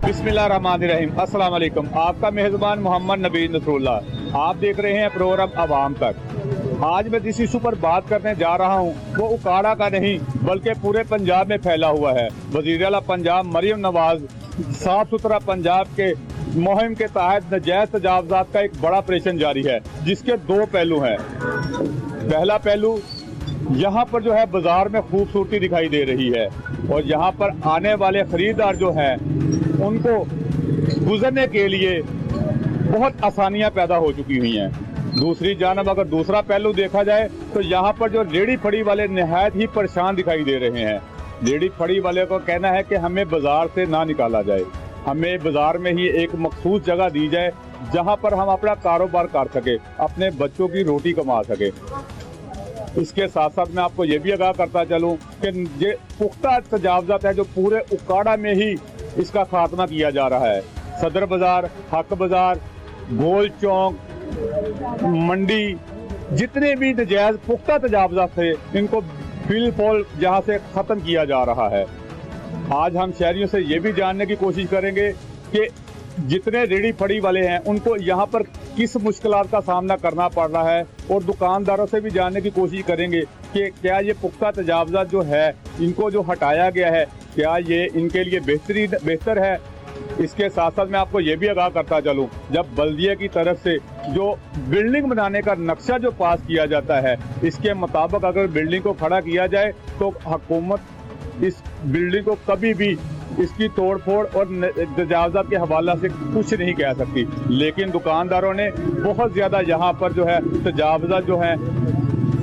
बिस्मिल्लाहिर्रहमानिर्रहीम। अस्सलाम वालेकुम। आपका मेहजबान मोहम्मद नबी नसरुल्लाह। आप देख रहे हैं प्रोग्राम आवाम तक। आज मैं जिस इशू पर बात करने जा रहा हूँ वो उकाड़ा का नहीं बल्कि पूरे पंजाब में फैला हुआ है। वज़ीर आला पंजाब मरियम नवाज साफ सुथरा पंजाब के मुहिम के तहत नजायज तजावजात का एक बड़ा ऑपरेशन जारी है, जिसके दो पहलू हैं। पहला पहलू यहाँ पर जो है बाजार में खूबसूरती दिखाई दे रही है और यहाँ पर आने वाले खरीदार जो हैं उनको गुजरने के लिए बहुत आसानियाँ पैदा हो चुकी हुई हैं। दूसरी जानब अगर दूसरा पहलू देखा जाए तो यहाँ पर जो रेडी फड़ी वाले निहायत ही परेशान दिखाई दे रहे हैं। रेडी फड़ी वाले को कहना है कि हमें बाजार से ना निकाला जाए, हमें बाजार में ही एक मखसूस जगह दी जाए जहाँ पर हम अपना कारोबार कर सके, अपने बच्चों की रोटी कमा सके। इसके साथ साथ मैं आपको ये भी आगाह करता चलूँ कि ये पुख्ता तजावजात है जो पूरे उकाड़ा में ही इसका खात्मा किया जा रहा है। सदर बाजार, हक बाजार, गोल चौक, मंडी, जितने भी नजायज पुख्ता तजावजात थे इनको बिल्कुल यहाँ से ख़त्म किया जा रहा है। आज हम शहरियों से ये भी जानने की कोशिश करेंगे कि जितने रेडी फड़ी वाले हैं उनको यहाँ पर किस मुश्किलात का सामना करना पड़ रहा है और दुकानदारों से भी जानने की कोशिश करेंगे कि क्या ये पुख्ता तजावजात जो है इनको जो हटाया गया है क्या ये इनके लिए बेहतर है। इसके साथ साथ मैं आपको ये भी आगाह करता चलूँ, जब बल्दिया की तरफ से जो बिल्डिंग बनाने का नक्शा जो पास किया जाता है इसके मुताबिक अगर बिल्डिंग को खड़ा किया जाए तो हुकूमत इस बिल्डिंग को कभी भी इसकी तोड़फोड़ और तजावजात के हवाला से कुछ नहीं कह सकती। लेकिन दुकानदारों ने बहुत ज़्यादा यहाँ पर जो है तजावजात जो हैं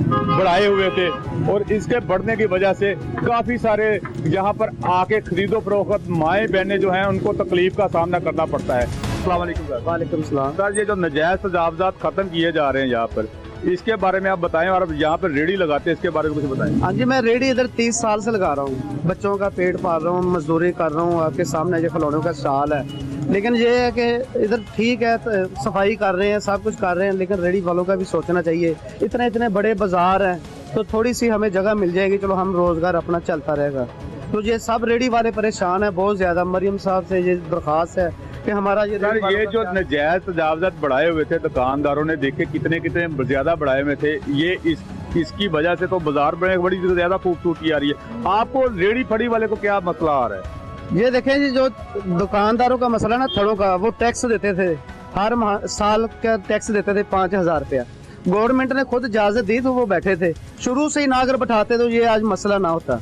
बढ़ाए हुए थे और इसके बढ़ने की वजह से काफ़ी सारे यहाँ पर आके खरीदो फरोख्त माएँ बहनें जो हैं उनको तकलीफ का सामना करना पड़ता है। अस्सलाम वालेकुम सर। वालेकुम सलाम। सर, ये जो नजायज़ तजावजात ख़त्म किए जा रहे हैं यहाँ पर, इसके बारे में आप बताएं और अब यहाँ पर रेडी लगाते हैं इसके बारे में कुछ बताएं। हाँ जी, मैं रेडी इधर 30 साल से लगा रहा हूँ। बच्चों का पेट पाल रहा हूँ, मजदूरी कर रहा हूँ। आपके सामने ये खिलौनों का स्टॉल है, लेकिन ये है कि इधर ठीक है सफाई कर रहे हैं, सब कुछ कर रहे हैं, लेकिन रेडी वालों का भी सोचना चाहिए। इतने बड़े बाजार हैं तो थोड़ी सी हमें जगह मिल जाएगी, चलो हम रोजगार अपना चलता रहेगा। तो ये सब रेडी वाले परेशान है बहुत ज्यादा। मरियम साहब से ये दरख्वास्त है कि हमारा ये जो नजायज तजावजात बढ़ाए हुए थे दुकानदारों ने, देखे कितने ज्यादा बढ़ाए हुए थे, ये इसकी वजह से तो बाजार में बड़ी ज्यादा खूबसूरती आ रही है। आपको रेडी फड़ी वाले को क्या मसला आ रहा है? ये देखें जी, जो दुकानदारों का मसला ना थड़ों का, वो टैक्स देते थे, हर साल का टैक्स देते थे 5000 रुपया। गवर्नमेंट ने खुद इजाजत दी तो वो बैठे थे, शुरू से ही ना अगर बैठाते तो ये आज मसला ना होता।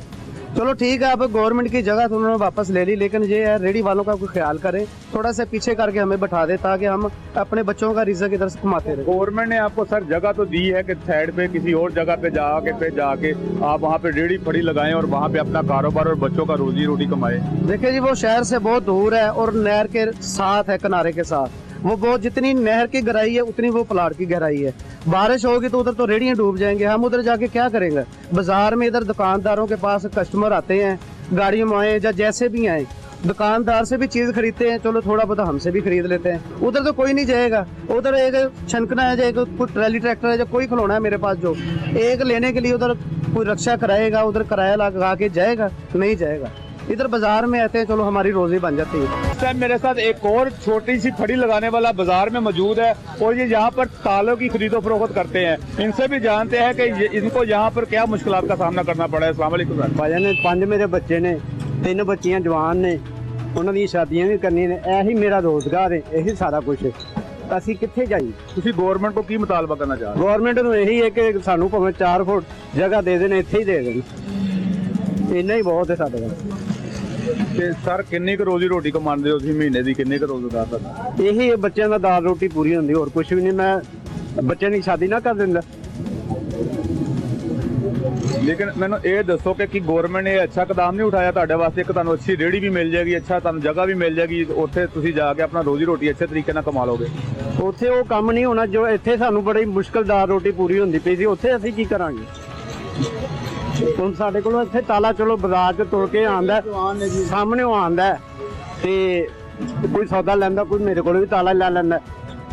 चलो ठीक है, अब गवर्नमेंट की जगह तो उन्होंने वापस ले ली, लेकिन ये है रेडी वालों का कोई ख्याल करें, थोड़ा सा पीछे करके हमें बैठा दे ताकि हम अपने बच्चों का रिज़्क इधर से कमाते रहे। गवर्नमेंट ने आपको सर जगह तो दी है कि साइड पे किसी और जगह पे जाके आप वहाँ पे रेडी फड़ी लगाएं और वहाँ पे अपना कारोबार और बच्चों का रोजी रोटी कमाएं। देखिए जी, वो शहर से बहुत दूर है और नहर के साथ है, किनारे के साथ। वो बहुत जितनी नहर की गहराई है उतनी वो प्लाट की गहराई है। बारिश होगी तो उधर तो रेडियां डूब जाएंगे, हम उधर जाके क्या करेंगे। बाजार में इधर दुकानदारों के पास कस्टमर आते हैं, गाड़ियों में आए या जैसे भी आए, दुकानदार से भी चीज खरीदते हैं, चलो थोड़ा बहुत हमसे भी खरीद लेते हैं। उधर तो कोई नहीं जाएगा, उधर एक छनकना है या कोई ट्रैली ट्रैक्टर है या कोई खिलौना है मेरे पास, जो एक लेने के लिए उधर कोई रक्षा कराएगा, उधर किराया लगा के जाएगा? नहीं जाएगा। इधर बाजार में आते हैं, चलो हमारी रोजी बन जाती है। इस टाइम मेरे साथ एक और छोटी सी फड़ी लगाने वाला बाजार में मौजूद है और ये यहाँ पर तालों की खरीदो फरोख्त करते हैं। इनसे भी जानते हैं कि इनको यहाँ पर क्या मुश्किलात का सामना करना पड़ा है। अस्सलाम वालेकुम सर। भाई ने 5 मेरे बच्चे ने, 3 बच्चियां जवान ने, उन्होंने शादियां भी करनी ने, यही मेरा रोजगार है, यही सारा कुछ है। ਅਸੀਂ ਕਿੱਥੇ ਜਾਈਏ? ਤੁਸੀਂ ਗਵਰਨਮੈਂਟ ਕੋ ਕੀ ਮੁਤਾਲਬਾ ਕਰਨਾ ਚਾਹ ਰਹੇ? ਗਵਰਨਮੈਂਟ ਨੂੰ ਇਹੀ ਹੈ ਕਿ ਸਾਨੂੰ ਭਾਵੇਂ 4 ਫੁੱਟ ਜਗ੍ਹਾ ਦੇ ਦੇਣ, ਇੱਥੇ ਹੀ ਦੇ ਦੇਣ, ਇੰਨਾ ਹੀ ਬਹੁਤ ਹੈ ਸਾਡੇ ਕੋਲ। ਤੇ ਸਰ ਕਿੰਨੀ ਕੁ ਰੋਜ਼ੀ ਰੋਟੀ ਕਮਾਉਂਦੇ ਹੋ ਤੁਸੀਂ ਮਹੀਨੇ ਦੀ, ਕਿੰਨੇ ਕੁ ਰੋਜ਼ਗਾਰ ਦਾ? ਇਹੀ ਬੱਚਿਆਂ ਦਾ ਦਾਲ ਰੋਟੀ ਪੂਰੀ ਹੁੰਦੀ, ਹੋਰ ਕੁਝ ਵੀ ਨਹੀਂ। ਮੈਂ ਬੱਚਿਆਂ ਦੀ ਸ਼ਾਦੀ ਨਾ ਕਰ ਦਿੰਦਾ। लेकिन मैंने ये दसो कि गवर्नमेंट ने अच्छा कदम नहीं उठाया ਤੁਹਾਡੇ ਵਾਸਤੇ ਕਿ ਤੁਹਾਨੂੰ अच्छी रेहड़ी भी मिल जाएगी, अच्छा ਤੁਹਾਨੂੰ जगह भी मिल जाएगी, ਉੱਥੇ ਤੁਸੀਂ ਜਾ ਕੇ ਆਪਣਾ ਰੋਜ਼ੀ ਰੋਟੀ अच्छे तरीके ਨਾਲ ਕਮਾ ਲੋਗੇ। ਉੱਥੇ ਉਹ ਕੰਮ ਨਹੀਂ ਹੋਣਾ ਜੋ ਇੱਥੇ ਸਾਨੂੰ ਬੜੀ ਮੁਸ਼ਕਲਦਾਰ ਰੋਟੀ ਪੂਰੀ ਹੁੰਦੀ ਪਈ ਸੀ, ਉੱਥੇ ਅਸੀਂ ਕੀ ਕਰਾਂਗੇ। ਹੁਣ ਸਾਡੇ ਕੋਲੋਂ ਇੱਥੇ ਤਾਲਾ ਚਲੋ ਬਾਜ਼ਾਰ 'ਚ ਤੁਰ ਕੇ ਆਉਂਦਾ, ਸਾਹਮਣੇ ਉਹ ਆਉਂਦਾ ਤੇ ਕੋਈ ਸੌਦਾ ਲੈਂਦਾ, ਕੋਈ ਮੇਰੇ ਕੋਲ ਵੀ ਤਾਲਾ ਲੈ ਲੈਂਦਾ,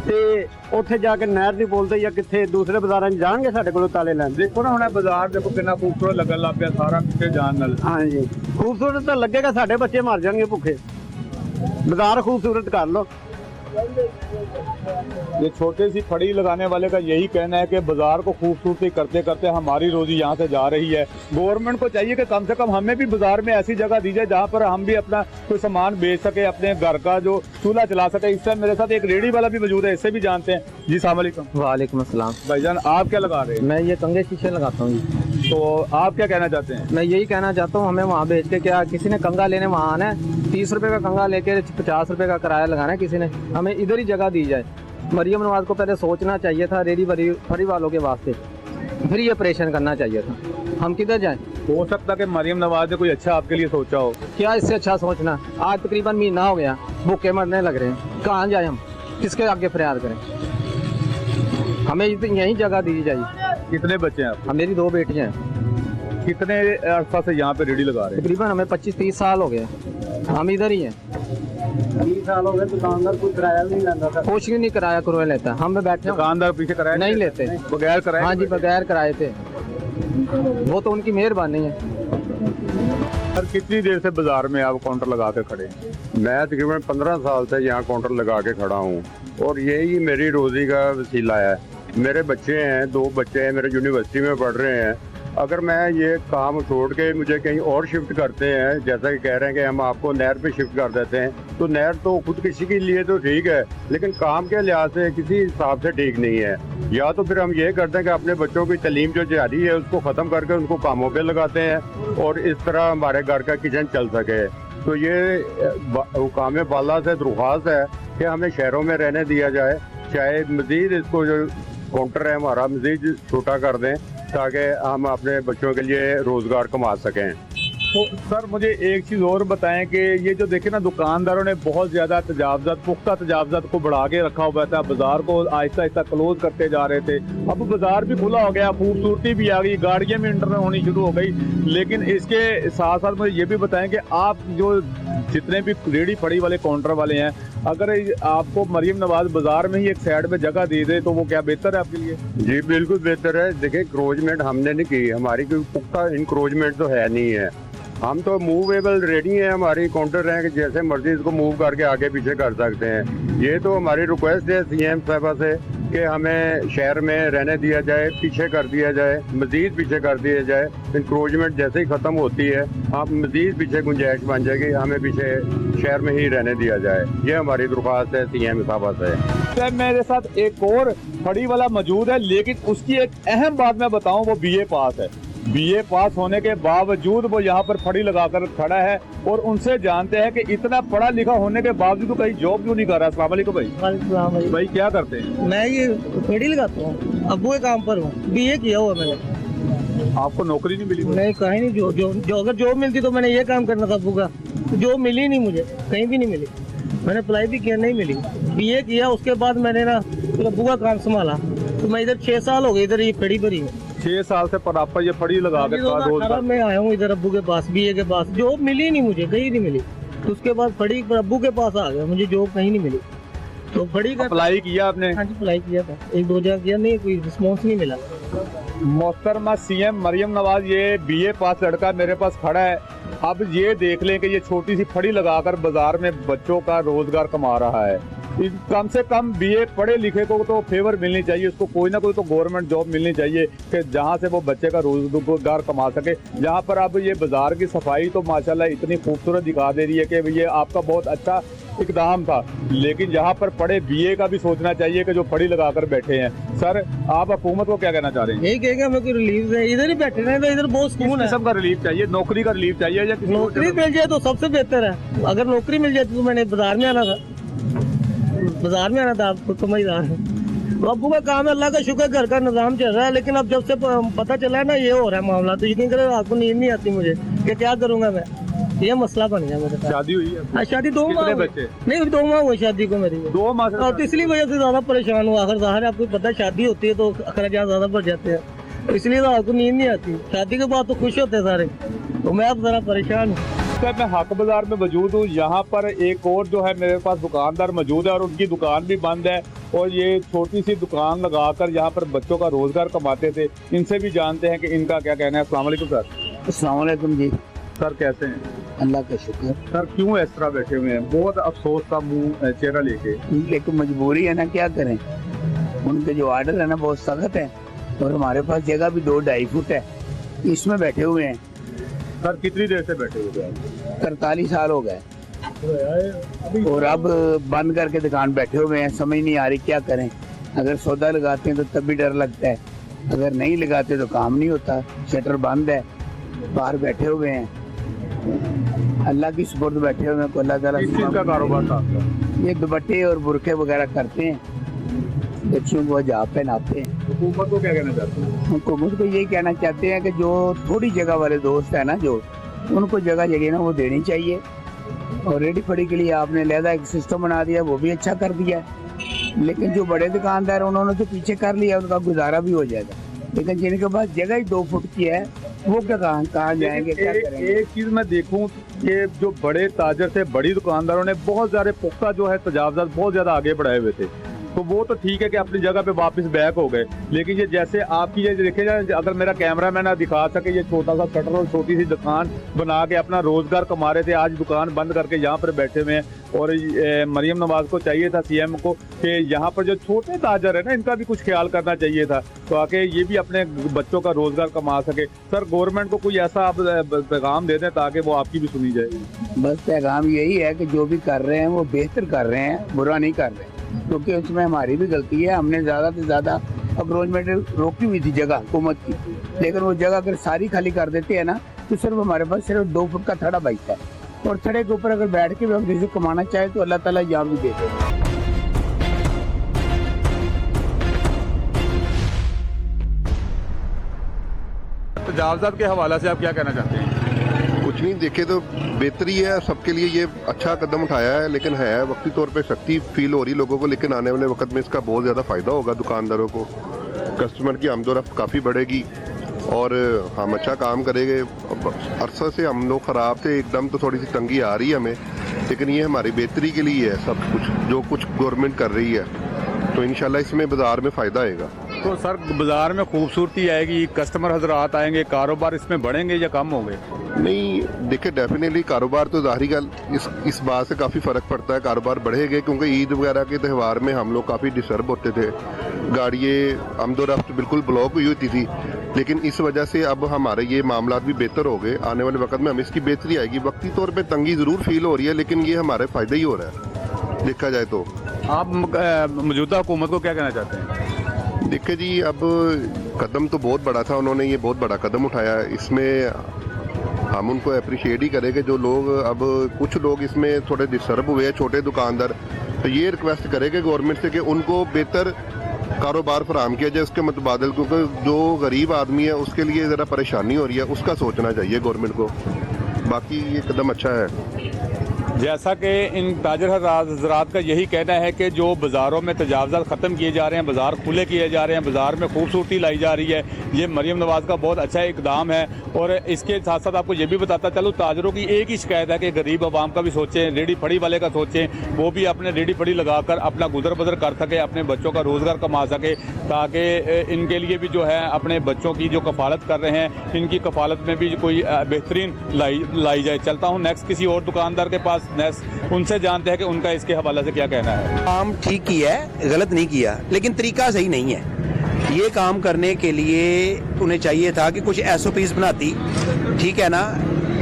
ਤੇ ਉੱਥੇ ਜਾ ਕੇ ਨਹਿਰ ਦੀ ਬੋਲਦੇ ਜਾਂ ਕਿੱਥੇ ਦੂਸਰੇ ਬਾਜ਼ਾਰਾਂ 'ਚ ਜਾਣਗੇ ਸਾਡੇ ਕੋਲੋਂ ਤਾਲੇ ਲੈਣ। ਦੇਖੋ ਨਾ ਹੁਣ ਬਾਜ਼ਾਰ ਦੇਖੋ ਕਿੰਨਾ ਖੂਬਸੂਰਤ ਲੱਗਣ ਲੱਗ ਪਿਆ ਸਾਰਾ, ਕਿੱਥੇ ਜਾਣ ਨਾਲ। ਹਾਂਜੀ, ਖੂਬਸੂਰਤ ਤਾਂ ਲੱਗੇਗਾ, ਸਾਡੇ ਬੱਚੇ ਮਰ ਜਾਣਗੇ ਭੁੱਖੇ। बाजार खूबसूरत कर लो। ये छोटे सी फड़ी लगाने वाले का यही कहना है कि बाजार को खूबसूरती करते करते हमारी रोजी यहाँ से जा रही है। गवर्नमेंट को चाहिए कि कम से कम हमें भी बाजार में ऐसी जगह दी जाए जहाँ पर हम भी अपना कोई सामान बेच सके, अपने घर का जो चूल्हा चला सके। इस टाइम मेरे साथ एक रेडी वाला भी मौजूद है, इससे भी जानते हैं। जी अस्सलाम वालेकुम। वालेकुम अस्सलाम। भाईजान आप क्या लगा रहे हैं? मैं ये कंगे शीशे लगाता हूँ। तो आप क्या कहना चाहते हैं? मैं यही कहना चाहता हूँ, हमें वहाँ बेच के क्या, किसी ने कंगा लेने वहाँ आना है, 30 रुपए का कंगा लेके 50 रुपए का किराया लगाना है किसी ने, हमें इधर ही जगह दी जाए। मरियम नवाज को पहले सोचना चाहिए था रेडी फड़ी वालों के वास्ते, फिर ये ऑपरेशन करना चाहिए था। हम किधर जाएं? हो सकता है कि मरियम नवाज ने कोई अच्छा आपके लिए सोचा हो। क्या इससे अच्छा सोचना? आज तकरीबन महीना हो गया, भूखे मरने लग रहे हैं, कहाँ जाए हम, किसके आगे फरियाद करें? हमें यही जगह दी जाए। कितने बच्चे हैं आप? मेरी 2 बेटियाँ हैं। कितने अरसा से यहाँ पे रेडी लगा रहे हैं? तकरीबन हमें 25-30 साल हो गए, हम इधर ही हैं। 20 साल हो गए दुकानदार कोई किराया नहीं लेता था। कुछ भी नहीं किराया करवा लेता, हम बैठे हैं। दुकानदार पीछे किराया नहीं लेते, बगैर किराए? हाँ जी, बगैर किराए थे। वो तो उनकी मेहरबानी है। सर कितनी देर से बाजार में आप काउंटर लगा के खड़े हैं? मैं तकरीबन 15 साल से यहाँ काउंटर लगा के खड़ा हूँ और यही मेरी रोजी का वसीला है। मेरे बच्चे हैं, 2 बच्चे हैं, मेरे यूनिवर्सिटी में पढ़ रहे हैं। अगर मैं ये काम छोड़ के मुझे कहीं और शिफ्ट करते हैं, जैसा कि कह रहे हैं कि हम आपको नहर पे शिफ्ट कर देते हैं, तो नहर तो खुद किसी के लिए तो ठीक है, लेकिन काम के लिहाज से किसी हिसाब से ठीक नहीं है। या तो फिर हम ये करते हैं कि अपने बच्चों की तालीम जो जारी है उसको ख़त्म करके उनको कामों पे लगाते हैं और इस तरह हमारे घर का किचन चल सके। तो ये हुकाम बाला से दरख्वास्त है कि हमें शहरों में रहने दिया जाए, चाहे मज़ीद इसको जो काउंटर है हमारा मज़ीद छोटा कर दें ताकि हम अपने बच्चों के लिए रोज़गार कमा सकें। तो सर मुझे एक चीज़ और बताएं कि ये जो देखे ना, दुकानदारों ने बहुत ज़्यादा तजावज़ात, पुख्ता तजावज़ात को बढ़ा के रखा हुआ था, बाजार को आहिस्ता आहिस्ता क्लोज करते जा रहे थे। अब बाजार भी खुला हो गया, खूबसूरती भी आ गई, गाड़ियाँ भी इंटर होनी शुरू हो गई। लेकिन इसके साथ साथ मुझे ये भी बताएं कि आप जो जितने भी रेडी फड़ी वाले काउंटर वाले हैं, अगर आपको मरियम नवाज बाजार में ही एक साइड में जगह दे दे तो वो क्या बेहतर है आपके लिए? जी बिल्कुल बेहतर है। देखिए इंक्रोचमेंट हमने नहीं की, हमारी कोई पुख्ता इंक्रोचमेंट तो है नहीं है। हम तो मूवेबल रेडी हैं, हमारी काउंटर है कि जैसे मर्जी इसको मूव करके आगे पीछे कर सकते हैं। ये तो हमारी रिक्वेस्ट है सीएम साहबा से कि हमें शहर में रहने दिया जाए, पीछे कर दिया जाए, मजीद पीछे कर दिया जाए। इंक्रोचमेंट जैसे ही ख़त्म होती है आप मजीद पीछे गुंजाइश बन जाएगी, हमें पीछे शहर में ही रहने दिया जाए। ये हमारी दरख्वास्त है सीएम साहबा से। सर मेरे साथ एक और फड़ी वाला मौजूद है, लेकिन उसकी एक अहम बात मैं बताऊं, वो बीए पास है। बीए पास होने के बावजूद वो यहाँ पर फड़ी लगाकर खड़ा है और उनसे जानते हैं कि इतना पढ़ा लिखा होने के बावजूद तो कहीं जॉब क्यों नहीं कर रहा। अस्सलाम वालेकुम भाई। वालेकुम भाई। भाई क्या करते हैं? मैं ये फेड़ी लगाता हूँ, अब्बू के काम पर हूँ, बीए किया हुआ मैंने। आपको नौकरी नहीं मिली? नहीं कहीं नहीं, जो अगर जॉब मिलती तो मैंने ये काम करना था अब्बू का। जॉब मिली नहीं मुझे, कहीं भी नहीं मिली। मैंने अप्लाई भी किया, नहीं मिली। बीए किया, उसके बाद मैंने ना अब्बू का काम संभाला, तो मैं इधर 6 साल हो गए इधर ये फेड़ी भरी है। 6 साल से पर ये फड़ी लगा के मैं आया हूँ इधर अब्बू के पास, बीए के पास। जॉब मिली नहीं मुझे, कहीं नहीं मिली। तो उसके बाद फड़ी पर अब्बू के पास आ गया, मुझे जॉब कहीं नहीं मिली। तो फड़ी का अप्लाई किया आपने? हाँ जी अप्लाई किया था, 1-2 जगह किया, नहीं कोई रिस्पॉन्स नहीं मिला। मोहतरमा सीएम मरियम नवाज, ये बीए पास लड़का मेरे पास खड़ा है। अब ये देख लें कि ये छोटी सी फड़ी लगाकर बाजार में बच्चों का रोजगार कमा रहा है। कम से कम बीए पढ़े लिखे को तो फेवर मिलनी चाहिए, उसको कोई ना कोई तो गवर्नमेंट जॉब मिलनी चाहिए कि जहाँ से वो बच्चे का रोजगार कमा सके। जहाँ पर अब ये बाजार की सफाई तो माशाल्लाह इतनी खूबसूरत दिखा दे रही है कि ये आपका बहुत अच्छा इकदाम था, लेकिन यहाँ पर पढ़े बीए का भी सोचना चाहिए कि जो फड़ी लगाकर बैठे हैं। सर आप हुकूमत को क्या कहना चाह रहे हैं? यही कहेंगे हमें कोई रिलीफ है, इधर ही बैठे रहे तो इधर बहुत सुकून है। सबका रिलीफ चाहिए, नौकरी का रिलीफ चाहिए या किसी नौकरी मिल जाए तो सबसे बेहतर है। अगर नौकरी मिल जाती तो मैंने बाजार में आना था, बाजार में आना था। आपको समझदार है, अब्बू का काम है, अल्लाह का शुक्र, घर का निजाम चल रहा है। लेकिन अब जब से पता चला है ना ये हो रहा है मामला, तो यकीन करें आपको नींद नहीं आती मुझे कि क्या करूंगा मैं। ये मसला बन गया मेरे साथ। शादी हुई है? हाँ शादी 2 माह बच्चे? नहीं 2 माह हुए शादी को मेरी। 2 माह? और तो इसलिए वजह से ज्यादा परेशान हुआ। आखिर ज़ाहिर है आपको पता है शादी होती है तो अखराजात ज्यादा बढ़ जाते हैं, तो इसलिए तो आपको नींद नहीं आती। शादी के बाद तो खुश होते हैं सारे, तो मैं अब जरा परेशान हूँ। मैं हक बाजार में मौजूद हूँ। यहाँ पर एक और जो है मेरे पास दुकानदार मौजूद है और उनकी दुकान भी बंद है और ये छोटी सी दुकान लगाकर यहाँ पर बच्चों का रोजगार कमाते थे। इनसे भी जानते हैं कि इनका क्या कहना है। अस्सलाम वालेकुम सर। अस्सलाम वालेकुम जी। सर कैसे हैं? अल्लाह का शुक्र। सर क्यों इस तरह बैठे हुए हैं, बहुत अफसोस का मुंह चेहरा लेके? लेकिन मजबूरी है ना, क्या करें। उनके जो ऑर्डर है ना बहुत सख्त है, और हमारे पास जगह भी 2-2.5 फुट है, इसमें बैठे हुए हैं। सर कितनी देर से बैठे हुए हैं? 43 साल हो गए, और अब बंद करके दुकान बैठे हुए हैं। समझ नहीं आ रही क्या करें। अगर सौदा लगाते हैं तो तब भी डर लगता है, अगर नहीं लगाते तो काम नहीं होता। शटर बंद है, बाहर बैठे हुए हैं, अल्लाह की सुपुर्द बैठे हुए हैं। अल्लाह ताला किस चीज का कारोबार था आपका? ये दुपट्टे और बुरके वगैरह करते हैं, बच्चियों को हिजाब पहनाते हैं। हुकूमत को क्या कहना चाहते हैं? हुकूमत को यही कहना चाहते हैं कि जो थोड़ी जगह वाले दोस्त है ना, जो उनको जगह ना वो देनी चाहिए। और रेडी फड़ी के लिए आपने लहदा एक सिस्टम बना दिया, वो भी अच्छा कर दिया है। लेकिन जो बड़े दुकानदार उन्होंने तो पीछे कर लिया, उनका गुजारा भी हो जाएगा। लेकिन जिनके पास जगह ही 2 फुट की है, वो क्या कहाँ जाएंगे, क्या करेंगे? एक चीज मैं देखूं कि जो बड़े ताजर थे, बड़ी दुकानदारों ने बहुत ज्यादा पुख्ता जो है तजावजात बहुत ज्यादा आगे बढ़ाए हुए थे, तो वो तो ठीक है कि अपनी जगह पे वापस बैक हो गए। लेकिन ये जैसे आपकी ये देखे जाए, अगर मेरा कैमरा मैन ना दिखा सके, ये छोटा सा शटर और छोटी सी दुकान बना के अपना रोजगार कमा रहे थे, आज दुकान बंद करके यहाँ पर बैठे हुए हैं। और मरियम नवाज को चाहिए था, सीएम को, कि यहाँ पर जो छोटे ताजर है ना, इनका भी कुछ ख्याल करना चाहिए था, तो आके ये भी अपने बच्चों का रोजगार कमा सके। सर गवर्नमेंट को कोई ऐसा आप पैगाम दे दें ताकि वो आपकी भी सुनी जाए। बस पैगाम यही है कि जो भी कर रहे हैं वो बेहतर कर रहे हैं, बुरा नहीं कर रहे, क्योंकि उसमें हमारी भी गलती है। हमने ज्यादा से ज्यादा अप्रोचमेंट रोकी हुई थी जगह हुकूमत की, लेकिन वो जगह अगर सारी खाली कर देते हैं ना, तो सिर्फ हमारे पास सिर्फ 2 फुट का थड़ा बचता है। और थड़े के ऊपर अगर बैठ के भी हम किसी कमाना चाहे तो अल्लाह ताला यहाँ भी दे देगा। तजावजात के हवाले से आप क्या कहना चाहते हैं? कुछ नहीं, देखे तो बेहतरी है, सबके लिए ये अच्छा कदम उठाया है, लेकिन है वक्ती तौर पे सख्ती फील हो रही लोगों को, लेकिन आने वाले वक्त में इसका बहुत ज़्यादा फ़ायदा होगा दुकानदारों को। कस्टमर की आमदोरफ्त काफ़ी बढ़ेगी और हम अच्छा काम करेंगे। अरसा से हम लोग ख़राब थे एकदम, तो थोड़ी सी तंगी आ रही है हमें, लेकिन ये हमारी बेहतरी के लिए है सब कुछ, जो कुछ गवर्नमेंट कर रही है, तो इंशाल्लाह इसमें बाज़ार में फ़ायदा आएगा। तो सर बाजार में खूबसूरती आएगी, कस्टमर हजरात आएंगे, कारोबार इसमें बढ़ेंगे या कम होंगे? नहीं, देखिए डेफिनेटली कारोबार तो ज़ाहिरी गल इस बात से काफ़ी फ़र्क पड़ता है, कारोबार बढ़ेगा, क्योंकि ईद वगैरह के त्यौहार में हम लोग काफ़ी डिस्टर्ब होते थे, गाड़ियाँ आमदोरफ्त बिल्कुल ब्लॉक हुई होती थी। लेकिन इस वजह से अब हमारे ये मामला भी बेहतर हो गए, आने वाले वक्त में हमें इसकी बेहतरी आएगी। वक्ती तौर पर तंगी ज़रूर फील हो रही है, लेकिन ये हमारे फ़ायदा ही हो रहा है देखा जाए तो। आप मौजूदा हुकूमत को क्या कहना चाहते हैं? देखिए जी, अब कदम तो बहुत बड़ा था, उन्होंने ये बहुत बड़ा कदम उठाया, इसमें हम उनको अप्रिशिएट ही करेंगे। जो लोग अब कुछ लोग इसमें थोड़े डिस्टर्ब हुए हैं, छोटे दुकानदार, तो ये रिक्वेस्ट करेंगे गवर्नमेंट से कि उनको बेहतर कारोबार फराहम किया जाए उसके मुतबादिल, क्योंकि जो गरीब आदमी है उसके लिए ज़रा परेशानी हो रही है, उसका सोचना चाहिए गवर्नमेंट को। बाकी ये कदम अच्छा है। जैसा कि इन ताजर हज़रात का यही कहना है कि जो बाज़ारों में तजावज़ात ख़त्म किए जा रहे हैं, बाज़ार खुले किए जा रहे हैं, बाज़ार में खूबसूरती लाई जा रही है, ये मरियम नवाज़ का बहुत अच्छा इकदाम है। और इसके साथ साथ आपको ये भी बताता चलूँ, ताजरों की एक ही शिकायत है कि गरीब आवाम का भी सोचें, रेडी फड़ी वाले का सोचें, वो भी अपने रेडी फड़ी लगाकर अपना गुजर बसर कर सके, अपने बच्चों का रोज़गार कमा सके, ताकि इनके लिए भी जो है अपने बच्चों की जो कफ़ालत कर रहे हैं, इनकी कफ़ालत में भी कोई बेहतरीन लाई जाए। चलता हूँ नेक्स्ट किसी और दुकानदार के पास, नेक्स्ट उनसे जानते हैं कि उनका इसके हवाले से क्या कहना है। काम ठीक किया है, गलत नहीं किया, लेकिन तरीका सही नहीं है। ये काम करने के लिए उन्हें चाहिए था कि कुछ SOPs बनाती, ठीक है ना,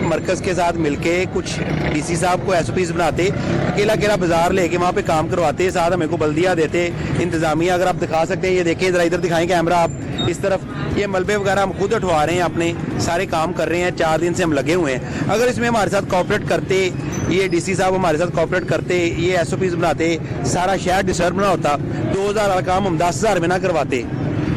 मरकज़ के साथ मिलके कुछ DC साहब को SOPs बनाते, अकेला अकेला बाजार लेके वहाँ पे काम करवाते, साथ हमें को बल्दिया देते, इंतजामिया। अगर आप दिखा सकते हैं, ये देखें, इधर दिखाएं कैमरा आप, इस तरफ ये मलबे वगैरह हम खुद उठवा रहे हैं, अपने सारे काम कर रहे हैं, 4 दिन से हम लगे हुए हैं। अगर इसमें हमारे साथ कोऑपरेट करते, ये DC साहब हमारे साथ कोऑपरेट करते, ये SOPs बनाते, सारा शहर डिस्टर्ब ना होता, 2000 वाला काम हम 10,000 में ना करवाते,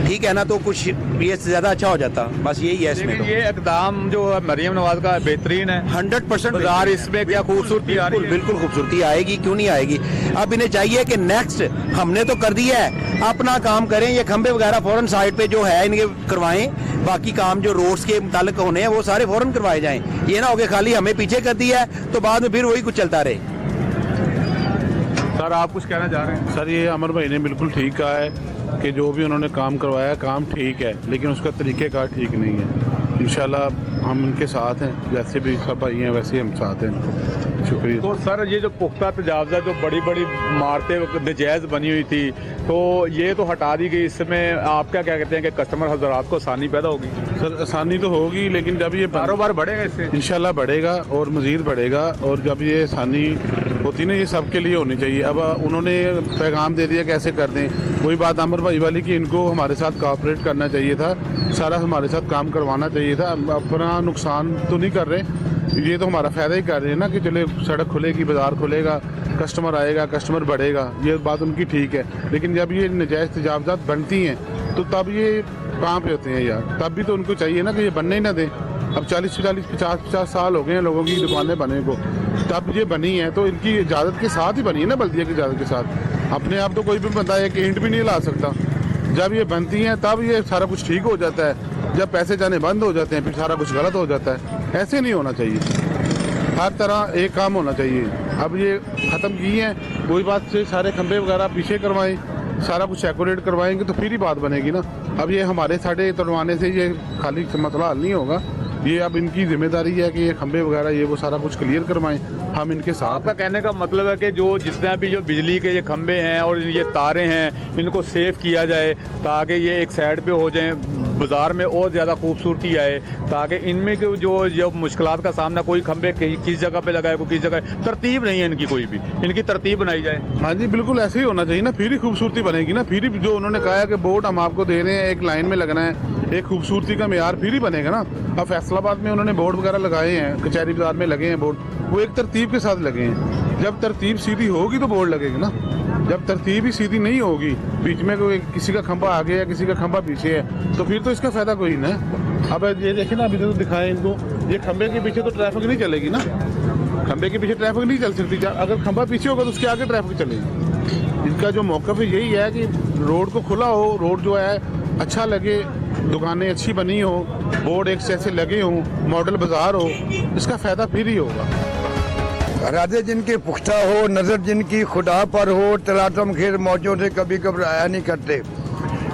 ठीक है ना, तो कुछ ये ज़्यादा अच्छा हो जाता। बस यही है इसमें। तो ये इकदाम जो मरियम नवाज का बेहतरीन है, 100% बाजार इसमें क्या खूबसूरती आ रही है? बिल्कुल खूबसूरती आएगी, क्यों नहीं आएगी। अब इन्हें चाहिए कि नेक्स्ट, हमने तो कर दिया है, अपना काम करें, ये खंबे वगैरह फौरन साइड पे जो है इनके करवाएं, बाकी काम जो रोड्स के मुतालिक होने हैं वो सारे फौरन करवाए जाएं। ये ना हो कि खाली हमें पीछे कर दिया है तो बाद में फिर वही कुछ चलता रहे। सर आप कुछ कहना चाह रहे हैं? सर ये अमर भाई ने बिल्कुल ठीक कहा है कि जो भी उन्होंने काम करवाया काम ठीक है, लेकिन उसका तरीक़ेकार ठीक नहीं है। इंशाल्लाह हम उनके साथ हैं, जैसे भी सब भाई हैं वैसे हम साथ हैं। शुक्रिया। तो सर ये जो पुख्ता तजावज़ा जो बड़ी बड़ी इमारतें नजायज़ बनी हुई थी तो ये तो हटा दी गई, इसमें आप क्या कहते हैं कि कस्टमर हजरात को आसानी पैदा होगी? सर आसानी तो होगी, लेकिन जब ये कारोबार बढ़ेगा इससे? इंशाल्लाह बढ़ेगा और मज़ीद बढ़ेगा। और जब ये आसानी होती ना, ये सबके लिए होनी चाहिए। अब उन्होंने पैगाम दे दिया कैसे कर दें, वही बात आमिर भाई वाली कि इनको हमारे साथ कोऑपरेट करना चाहिए था, सारा हमारे साथ काम करवाना चाहिए था। अपना नुकसान तो नहीं कर रहे, ये तो हमारा फ़ायदा ही कर रहे हैं ना कि चले सड़क खुलेगी, बाज़ार खुलेगा, कस्टमर आएगा, कस्टमर बढ़ेगा, ये बात उनकी ठीक है। लेकिन जब ये नजायज़ तजावज़ात बनती हैं तो तब ये कहाँ पे होते हैं यार? तब भी तो उनको चाहिए ना कि ये बनने ही ना दें। अब 40-40, 50-50 साल हो गए हैं लोगों की दुकानें बने को, तब ये बनी है तो इनकी इजाज़त के साथ ही बनी है ना, बल्दिया की इजाज़त के साथ। अपने आप तो कोई भी बंदा एक ईंट भी नहीं ला सकता। जब ये बनती हैं तब ये सारा कुछ ठीक हो जाता है, जब पैसे जाने बंद हो जाते हैं फिर सारा कुछ गलत हो जाता है। ऐसे नहीं होना चाहिए, हर तरह एक काम होना चाहिए। अब ये ख़त्म की हैं, कोई बात से सारे खंभे वगैरह पीछे करवाएं, सारा कुछ एक्यूरेट करवाएंगे तो फिर ही बात बनेगी ना। अब ये हमारे साढ़े तोड़वाने से ये खाली मसला हल नहीं होगा, ये अब इनकी जिम्मेदारी है कि ये खंभे वगैरह ये वो सारा कुछ क्लियर करवाएं, हम इनके साथ। आपका कहने का मतलब है कि जो जितना भी जो बिजली के ये खंभे हैं और ये तारें हैं इनको सेफ किया जाए ताकि ये एक साइड पे हो जाएं, बाज़ार में और ज़्यादा खूबसूरती आए, ताकि इनमें के जो मुश्किलात का सामना, कोई खंभे किस जगह पे लगाए, कोई किस जगह, तरतीब नहीं है इनकी, कोई भी इनकी तरतीब बनाई जाए। हाँ जी बिल्कुल ऐसे ही होना चाहिए ना, फिर ही खूबसूरती बनेगी ना। फिर ही जो उन्होंने कहा है कि बोर्ड हम आपको दे रहे हैं, एक लाइन में लगना है, एक खूबसूरती का मेयार फिर ही बनेगा ना। अब फैसलाबाद में उन्होंने बोर्ड वगैरह लगाए हैं, कचहरी बाजार में लगे हैं बोर्ड, वो एक तरतीब के साथ लगे हैं। जब तरतीब सीधी होगी तो बोर्ड लगेगा ना, जब तरतीब ही सीधी नहीं होगी, बीच में कोई किसी का खंभा आगे है किसी का खंभा पीछे है, तो फिर तो इसका फायदा कोई ना। अब ये देखिए ना, अभी तो दिखाएं इनको, ये खंभे के पीछे तो ट्रैफिक नहीं चलेगी ना, खंभे के पीछे ट्रैफिक नहीं चल सकती। अगर खंभा पीछे होगा तो उसके आगे ट्रैफिक चलेगी। इनका जो मौक़िफ़ है यही है कि रोड को खुला हो, रोड जो है अच्छा लगे, दुकानें अच्छी बनी हो, बोर्ड एक जैसे लगे हों, मॉडल बाज़ार हो, इसका फ़ायदा फिर ही होगा। इरादे जिनके पुख्ता हो, नज़र जिनकी खुदा पर हो, तलातम खेर मौजों से कभी घबराया नहीं करते।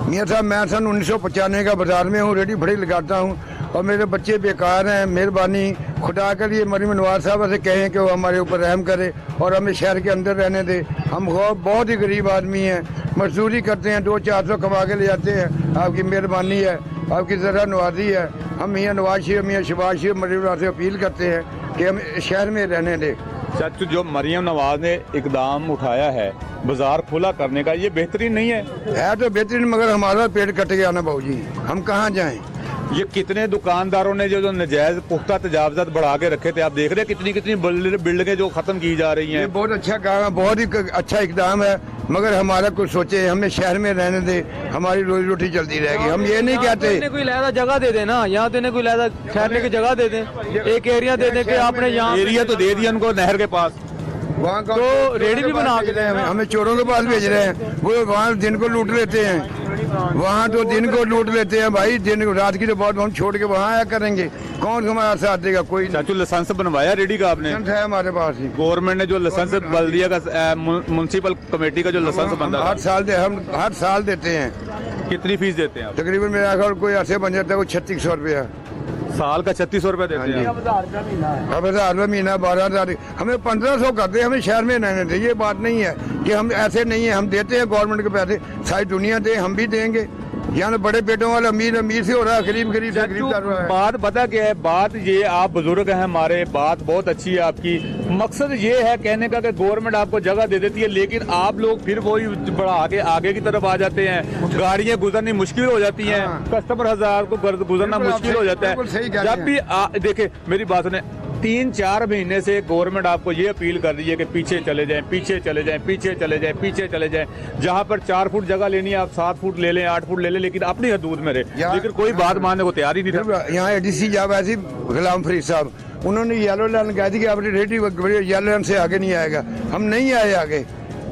मियाँ साहब मैं सन 1995 का बाज़ार में हूँ, रेडी फड़ी लगाता हूँ और मेरे बच्चे बेकार हैं। मेहरबानी खुदा के लिए मरीम नवाज साहब से कहें कि वो हमारे ऊपर रहम करे और हमें शहर के अंदर रहने दे। हम बहुत ही गरीब आदमी हैं, मजदूरी करते हैं, 200-400 कमा के ले जाते हैं। आपकी मेहरबानी है, आपकी ज़रा नवाजी है। हम मियाँ नवाज शरीफ, मियाँ शहबाज शरीफ, मरीम नवाज से अपील करते हैं कि हम शहर में रहने दें। सच जो मरियम नवाज ने इकदाम उठाया है बाजार खुला करने का, ये बेहतरीन नहीं है तो बेहतरीन, मगर हमारा पेट कट गया ना बाबू जी, हम कहाँ जाएं। ये कितने दुकानदारों ने जो नजायज पुख्ता तजावज़ात बढ़ा के रखे थे, आप देख रहे हैं कितनी कितनी बिल्डिंगें जो खत्म की जा रही हैं। ये बहुत अच्छा काम है, बहुत ही अच्छा इकदाम है, मगर हमारा कुछ सोचे, हमें शहर में रहने दे, हमारी रोजी रोटी चलती रहेगी। हम ये नहीं कहते कोई लहदा जगह दे देना, यहाँ देने कोई लहदा ठहरने की जगह दे दें, एक एरिया दे दें कि आपने यहाँ एरिया तो दे दिया उनको नहर के पास, वहाँ तो रेडी भी बना के हमें चोरों के पास भेज रहे हैं, वो वहाँ दिन को लूट लेते हैं, वहाँ तो दिन को लूट लेते हैं भाई, दिन रात की तो बहुत हम छोड़ के वहाँ आया करेंगे, कौन हमारा साथ देगा? कोई चाचू लाइसेंस बनवाया रेडी का आपने? है हमारे पास ही, गवर्नमेंट ने जो लाइसेंस बल्दिया का म्युनिसिपल कमेटी का जो लाइसेंस बनता है हम हर साल देते हैं। कितनी फीस देते हैं? तकरीबन मेरा ख्याल कोई ऐसे बन जाता है वो 3600 रुपया साल का, 3600 रुपया देते हैं। अब 1000 रुपये महीना, 12,000, हमें 1500 करते हैं। हमें शहर में रहने दे, ये बात नहीं है कि हम ऐसे नहीं है, हम देते हैं गवर्नमेंट के पैसे, सारी दुनिया दे, हम भी देंगे। यहाँ तो बड़े पेटों वाले अमीर अमीर से हो रहा है, गरीब गरीब से गरीब कर रहा है। बात पता क्या है, बात ये, आप बुजुर्ग हैं हमारे, बात बहुत अच्छी है आपकी, मकसद ये है कहने का कि गवर्नमेंट आपको जगह दे देती है, लेकिन आप लोग फिर वही बढ़ा के आगे की तरफ आ जाते हैं, गाड़ियाँ गुजरनी मुश्किल हो जाती हैं, कस्टमर हजार को गुजरना मुश्किल हो जाता है। जब भी देखे मेरी बात सुने, 3-4 महीने से गवर्नमेंट आपको ये अपील कर रही है कि पीछे चले जाएं, पीछे चले जाएं, पीछे चले जाएं, पीछे चले जाएं। जहां पर 4 फुट जगह लेनी है आप 7 फुट ले लें, 8 फुट ले लें, लेकिन अपनी हदूद में रहे। लेकिन कोई बात मानने को तैयार ही नहीं था। यहाँ एडीसी जब ऐसी गुलाम फरीद साहब, उन्होंने येलो लाइन कह दी कि आपने रेडी येलो लाइन से आगे नहीं आएगा, हम नहीं आए आगे,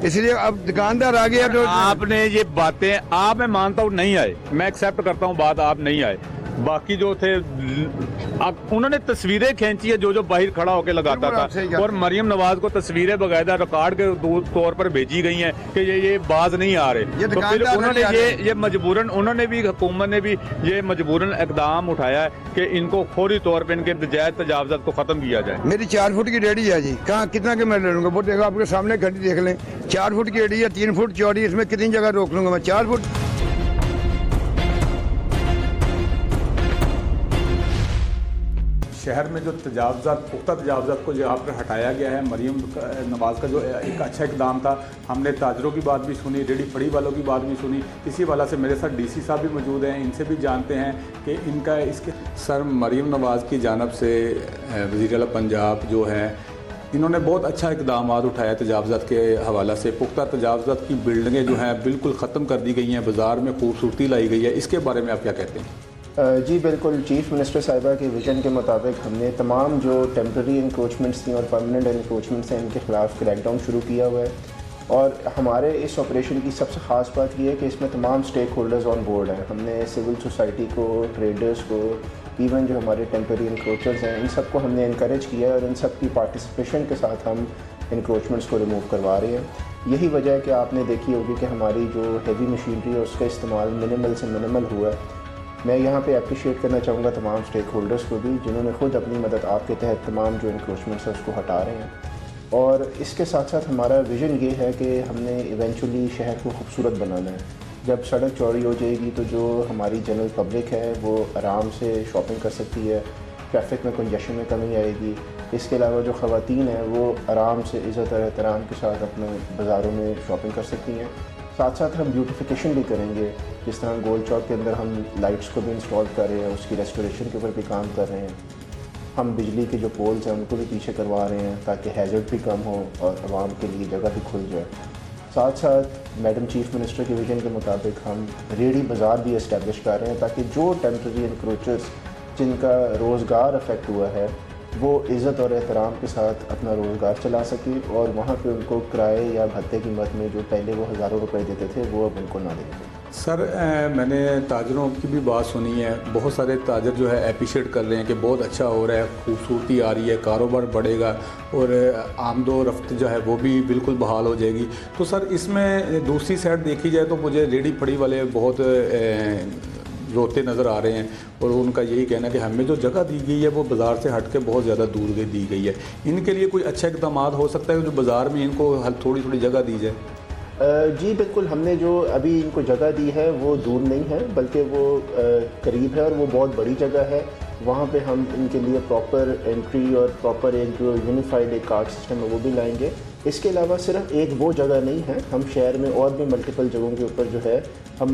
इसलिए अब दुकानदार आ गया। तो आपने ये बातें, आप मैं मानता हूँ नहीं आए, मैं एक्सेप्ट करता हूँ बात, आप नहीं आए, बाकी जो थे अब उन्होंने तस्वीरें खींची है जो बाहर खड़ा होकर लगाता था, और मरियम नवाज को तस्वीरें बकायदा रिकॉर्ड के तौर पर भेजी गई हैं कि ये बाज नहीं आ रहे। तो फिर उन्होंने ये मजबूरन, उन्होंने भी, हुकूमत ने भी ये मजबूरन इकदाम उठाया है कि इनको फौरी तौर पर इनके जायज तजावजात को खत्म किया जाए। मेरी 4 फुट की रेडी है जी, कहाँ कितना के मैं ले लूँगा? वो देखो आपके सामने खड़ी देख लें, 4 फुट की रेडी है, 3 फुट चौड़ी, इसमें कितनी जगह रोक लूँगा मैं? 4 फुट। शहर में जो तजावजात, पुख्ता तजावजात को यहाँ पर हटाया गया है, मरीम नवाज़ का जो एक अच्छा इकदाम था। हमने ताजरों की बात भी सुनी, रेडी फड़ी वालों की बात भी सुनी। इसी वाला से मेरे साथ डीसी साहब भी मौजूद हैं, इनसे भी जानते हैं कि इनका इसके सर मरीम नवाज़ की जानब से वज़ीर आला पंजाब जो है, इन्होंने बहुत अच्छा इकदाम उठाया तजावजात के हवाला से। पुख्ता तजावजात की बिल्डिंगें जो हैं बिल्कुल ख़त्म कर दी गई हैं, बाज़ार में खूबसूरती लाई गई है। इसके बारे में आप क्या कहते हैं? जी बिल्कुल, चीफ़ मिनिस्टर साहिबा के विजन के मुताबिक हमने तमाम जो टेम्प्रेरी इंक्रोचमेंट्स थी और परमानेंट इंक्रोचमेंट्स हैं, इनके ख़िलाफ़ क्रैकडाउन शुरू किया हुआ है। और हमारे इस ऑपरेशन की सबसे ख़ास बात यह है कि इसमें तमाम स्टेक होल्डर्स ऑन बोर्ड हैं। हमने सिविल सोसाइटी को, ट्रेडर्स को, इवन जो हमारे टेम्प्रेरी इंक्रोचर्स हैं, इन सबको हमने इनकरेज किया है और इन सब की पार्टिसिपेशन के साथ हम इंक्रोचमेंट्स को रिमूव करवा रहे हैं। यही वजह है कि आपने देखी होगी कि हमारी जो हैवी मशीनरी है उसका इस्तेमाल मिनिमल से मिनिमल हुआ है। मैं यहाँ पे अप्रिशिएट करना चाहूँगा तमाम स्टेक होल्डर्स को भी, जिन्होंने खुद अपनी मदद आपके तहत तमाम जो इंक्रोचमेंट्स है उसको हटा रहे हैं। और इसके साथ साथ हमारा विज़न ये है कि हमने इवेंचुअली शहर को खूबसूरत बनाना है। जब सड़क चौड़ी हो जाएगी तो जो हमारी जनरल पब्लिक है वो आराम से शॉपिंग कर सकती है, ट्रैफिक में कंजेशन में कमी आएगी। इसके अलावा जो ख़वातीन हैं वो आराम से इज़्ज़त और एहतराम के साथ अपने बाज़ारों में शॉपिंग कर सकती हैं। साथ साथ हम ब्यूटिफिकेशन भी करेंगे, जिस तरह गोल चौक के अंदर हम लाइट्स को भी इंस्टॉल कर रहे हैं, उसकी रेस्टोरेशन के ऊपर भी काम कर रहे हैं। हम बिजली के जो पोल्स हैं उनको भी पीछे करवा रहे हैं ताकि हैज़र्ड भी कम हो और आवाम के लिए जगह भी खुल जाए। साथ साथ मैडम चीफ़ मिनिस्टर के विजन के मुताबिक हम रेडी बाज़ार भी इस्टेब्लिश कर रहे हैं ताकि जो टेम्प्रेरी इंक्रोचर्स जिनका रोज़गार अफेक्ट हुआ है वो इज़्ज़त और एहतराम के साथ अपना रोज़गार चला सके और वहाँ पे उनको किराए या भत्ते की मद में जो पहले वो हज़ारों रुपए देते थे वो अब उनको ना दें। सर मैंने ताजरों की भी बात सुनी है, बहुत सारे ताजर जो है अप्रिशिएट कर रहे हैं कि बहुत अच्छा हो रहा है, खूबसूरती आ रही है, कारोबार बढ़ेगा और आमदो रफ्त जो है वो भी बिल्कुल बहाल हो जाएगी। तो सर इसमें दूसरी साइड देखी जाए तो मुझे रेडी फड़ी वाले बहुत रोते नज़र आ रहे हैं और उनका यही कहना है कि हमें जो जगह दी गई है वो बाज़ार से हट के बहुत ज़्यादा दूर दी गई है। इनके लिए कोई अच्छा इक़दाम हो सकता है जो बाज़ार में इनको थोड़ी थोड़ी जगह दी जाए? जी बिल्कुल, हमने जो अभी इनको जगह दी है वो दूर नहीं है बल्कि वो करीब है और वो बहुत बड़ी जगह है। वहाँ पे हम इनके लिए प्रॉपर एंट्री और प्रॉपर एक जो यूनिफाइड एक कार्ड सिस्टम है वो भी लाएंगे। इसके अलावा सिर्फ एक वो जगह नहीं है, हम शहर में और भी मल्टीपल जगहों के ऊपर जो है हम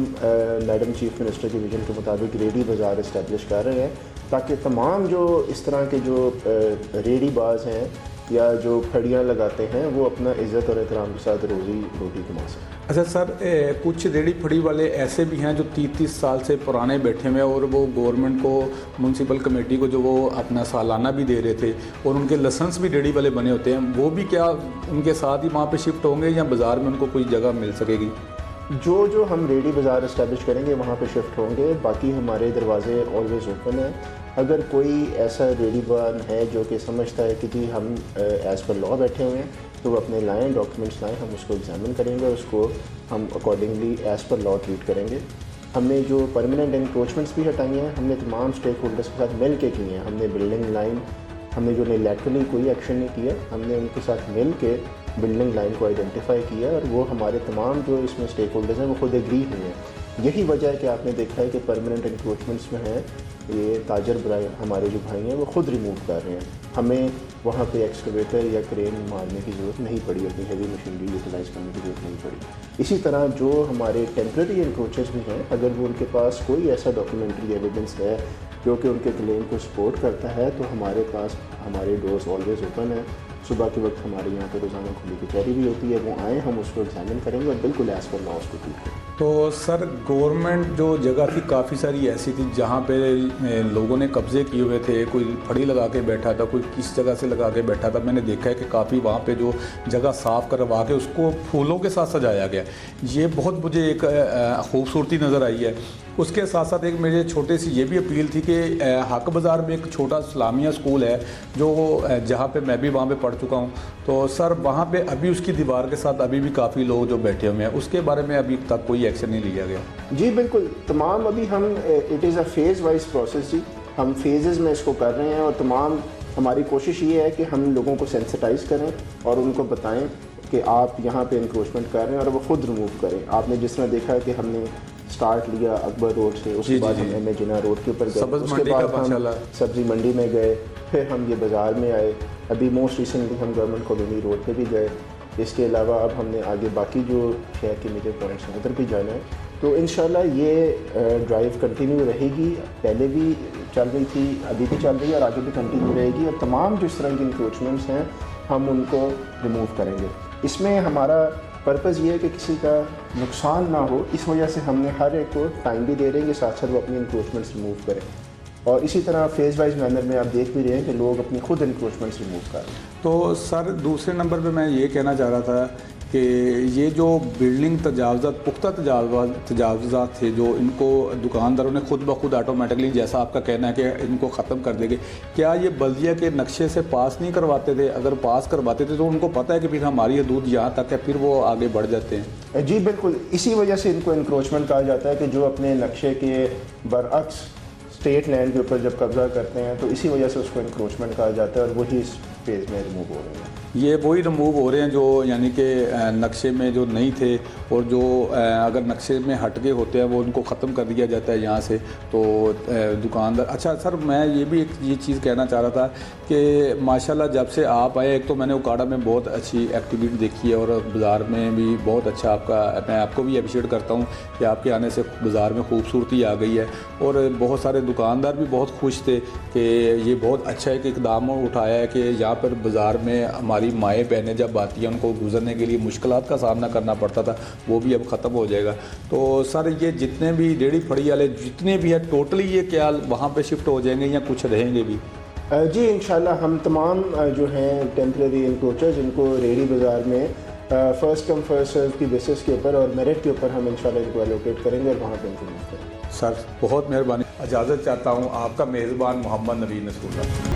मैडम चीफ़ मिनिस्टर के विजन के मुताबिक रेडी बाज़ार इस्टेब्लिश कर रहे हैं ताकि तमाम जो इस तरह के जो रेडी बाज हैं या जो फड़ियाँ लगाते हैं वो अपना इज़्ज़त और एहतराम के साथ रोटी कमा सकें। अच्छा सर, कुछ रेडी फड़ी वाले ऐसे भी हैं जो 30-30 साल से पुराने बैठे हुए हैं और वो गवर्नमेंट को, म्यूनसिपल कमेटी को जो वो अपना सालाना भी दे रहे थे और उनके लाइसेंस भी रेडी वाले बने होते हैं, वो भी क्या उनके साथ ही वहाँ पे शिफ्ट होंगे या बाज़ार में उनको कोई जगह मिल सकेगी? जो हम रेडी बाज़ार इस्टेब्लिश करेंगे वहाँ पे शिफ्ट होंगे, बाकी हमारे दरवाजे ऑलवेज़ ओपन हैं। अगर कोई ऐसा रेडी बार है जो कि समझता है कि जी हम एज़ पर लॉ बैठे हुए हैं तो वो अपने लाएँ, डॉक्यूमेंट्स लाएँ, हम उसको एग्जामिन करेंगे, उसको हम accordingly as per law treat करेंगे। हमने जो परमानेंट इंक्रोचमेंट्स भी हटाई हैं, हमने तमाम स्टेक होल्डर्स के साथ मिल के की हैं। हमने बिल्डिंग लाइन, हमने जो लैटरली कोई एक्शन नहीं किया, हमने उनके साथ मिल के बिल्डिंग लाइन को आइडेंटिफाई किया और वो हमारे तमाम जो इसमें स्टेक होल्डर्स हैं वो खुद एग्री हुए हैं। यही वजह है कि आपने देखा है कि परमानेंट इंक्रोचमेंट्स में है ये ताजर भाई, हमारे जो भाई हैं वो खुद रिमूव कर रहे हैं। हमें वहाँ पे एक्सकवेटर या क्रेन मारने की ज़रूरत नहीं पड़ी, अपनी हैवी मशीनरी यूटिलाइज़ करने की ज़रूरत नहीं पड़ी। इसी तरह जो हमारे टेम्प्रेरी इंक्रोचर्स भी हैं, अगर वो उनके पास कोई ऐसा डॉक्यूमेंट्री एविडेंस है जो कि उनके क्लेम को सपोर्ट करता है तो हमारे पास हमारे डोर्स ऑलवेज़ ओपन है। सुबह के वक्त हमारे यहाँ पे रोज़ाना खुली कचहरी भी होती है, वो आएँ, हम उसको एग्जामिन करेंगे और बिल्कुल एज़ पर लॉ उसको ट्रीट करेंगे। तो सर गवर्नमेंट जो जगह थी काफ़ी सारी ऐसी थी जहाँ पे लोगों ने कब्ज़े किए हुए थे, कोई फड़ी लगा के बैठा था, कोई किस जगह से लगा के बैठा था। मैंने देखा है कि काफ़ी वहाँ पे जो जगह साफ़ करवा के उसको फूलों के साथ सजाया गया, ये बहुत मुझे एक खूबसूरती नज़र आई है। उसके साथ साथ एक मेरे छोटे सी ये भी अपील थी कि हक बाज़ार में एक छोटा इस्लामिया स्कूल है जो जहाँ पे मैं भी वहाँ पे पढ़ चुका हूँ, तो सर वहाँ पे अभी उसकी दीवार के साथ अभी भी काफ़ी लोग जो बैठे हुए हैं, उसके बारे में अभी तक कोई एक्शन नहीं लिया गया। जी बिल्कुल, तमाम अभी हम it is a phase wise process जी, हम फेजेस में इसको कर रहे हैं और तमाम हमारी कोशिश ये है कि हम लोगों को सेंसिटाइज करें और उनको बताएं कि आप यहाँ पे इंक्रोचमेंट कर रहे हैं और वो खुद रिमूव करें। आपने जिस तरह देखा है कि हमने स्टार्ट लिया अकबर रोड से, उसके बाद हम एम ए जिन्ना रोड के ऊपर गए, उसके बाद हम सब्ज़ी मंडी में गए, फिर हम ये बाज़ार में आए, अभी मोस्ट रिसेंटली हम गवर्नमेंट कॉलोनी रोड पे भी गए। इसके अलावा अब हमने आगे बाकी जो शहर के मेजर पॉइंट्स हैं उधर भी जाना है। तो इंशाल्लाह ये ड्राइव कंटिन्यू रहेगी, पहले भी चल रही थी, अभी भी चल रही है और आगे भी कंटिन्यू रहेगी और तमाम जो इस तरह के इंक्रोचमेंट्स हैं हम उनको रिमूव करेंगे। इसमें हमारा पर्पज़ ये है कि किसी का नुकसान ना हो, इस वजह से हमने हर एक को टाइम भी दे रहे हैं कि साथ साथ वो अपनी इंक्रोचमेंट्स रिमूव करें और इसी तरह फेज़ वाइज मैनर में आप देख भी रहे हैं कि लोग अपनी खुद इंक्रोचमेंट्स रिमूव कर रहे हैं। तो सर दूसरे नंबर पे मैं ये कहना चाह रहा था कि ये जो बिल्डिंग तजावज़ात पुख्ता तजावज़ात थे जो इनको दुकानदारों ने खुद ब खुद ऑटोमेटिकली, जैसा आपका कहना है कि इनको ख़त्म कर देंगे, क्या ये बल्दिया के नक्शे से पास नहीं करवाते थे? अगर पास करवाते थे तो उनको पता है कि फिर हमारी हदूद यहाँ तक है, फिर वो आगे बढ़ जाते हैं। जी बिल्कुल, इसी वजह से इनको इंक्रोचमेंट कहा जाता है कि जो अपने नक्शे के बरअक्स स्टेट लैंड के ऊपर जब कब्जा करते हैं तो इसी वजह से उसको इंक्रोचमेंट कहा जाता है और वही इस फेज़ में रिमूव हो रहे हैं। ये वही रिमूव हो रहे हैं जो यानी कि नक्शे में जो नहीं थे और जो अगर नक्शे में हट के होते हैं वो उनको ख़त्म कर दिया जाता है यहाँ से, तो दुकानदार। अच्छा सर मैं ये भी एक ये चीज़ कहना चाह रहा था कि माशाल्लाह जब से आप आए, एक तो मैंने उकाड़ा में बहुत अच्छी एक्टिविटी देखी है और बाज़ार में भी बहुत अच्छा आपका, मैं आपको भी अप्रिशिएट करता हूँ कि आपके आने से बाज़ार में खूबसूरती आ गई है और बहुत सारे दुकानदार भी बहुत खुश थे कि ये बहुत अच्छा एक इकदाम उठाया है कि यहाँ पर बाज़ार में हमारी माएँ बहनें जब आती हैं उनको गुजरने के लिए मुश्किलात का सामना करना पड़ता था, वो भी अब ख़त्म हो जाएगा। तो सर ये जितने भी रेहड़ी फड़ी वाले जितने भी है टोटली ये क्या वहाँ पे शिफ्ट हो जाएंगे या कुछ रहेंगे भी? जी इंशाल्लाह हम तमाम जो हैं टेम्परेरी इंक्रोचर्स इनको रेहड़ी बाज़ार में फ़र्स्ट कम फर्स्ट सर्व की बेसिस के ऊपर और मेरिट के ऊपर हम इंशाल्लाह इनको एलोकेट करेंगे और वहाँ पर इनको करेंगे। सर बहुत मेहरबानी, इजाज़त चाहता हूँ। आपका मेज़बान मोहम्मद नबीन नसरुल्लाह।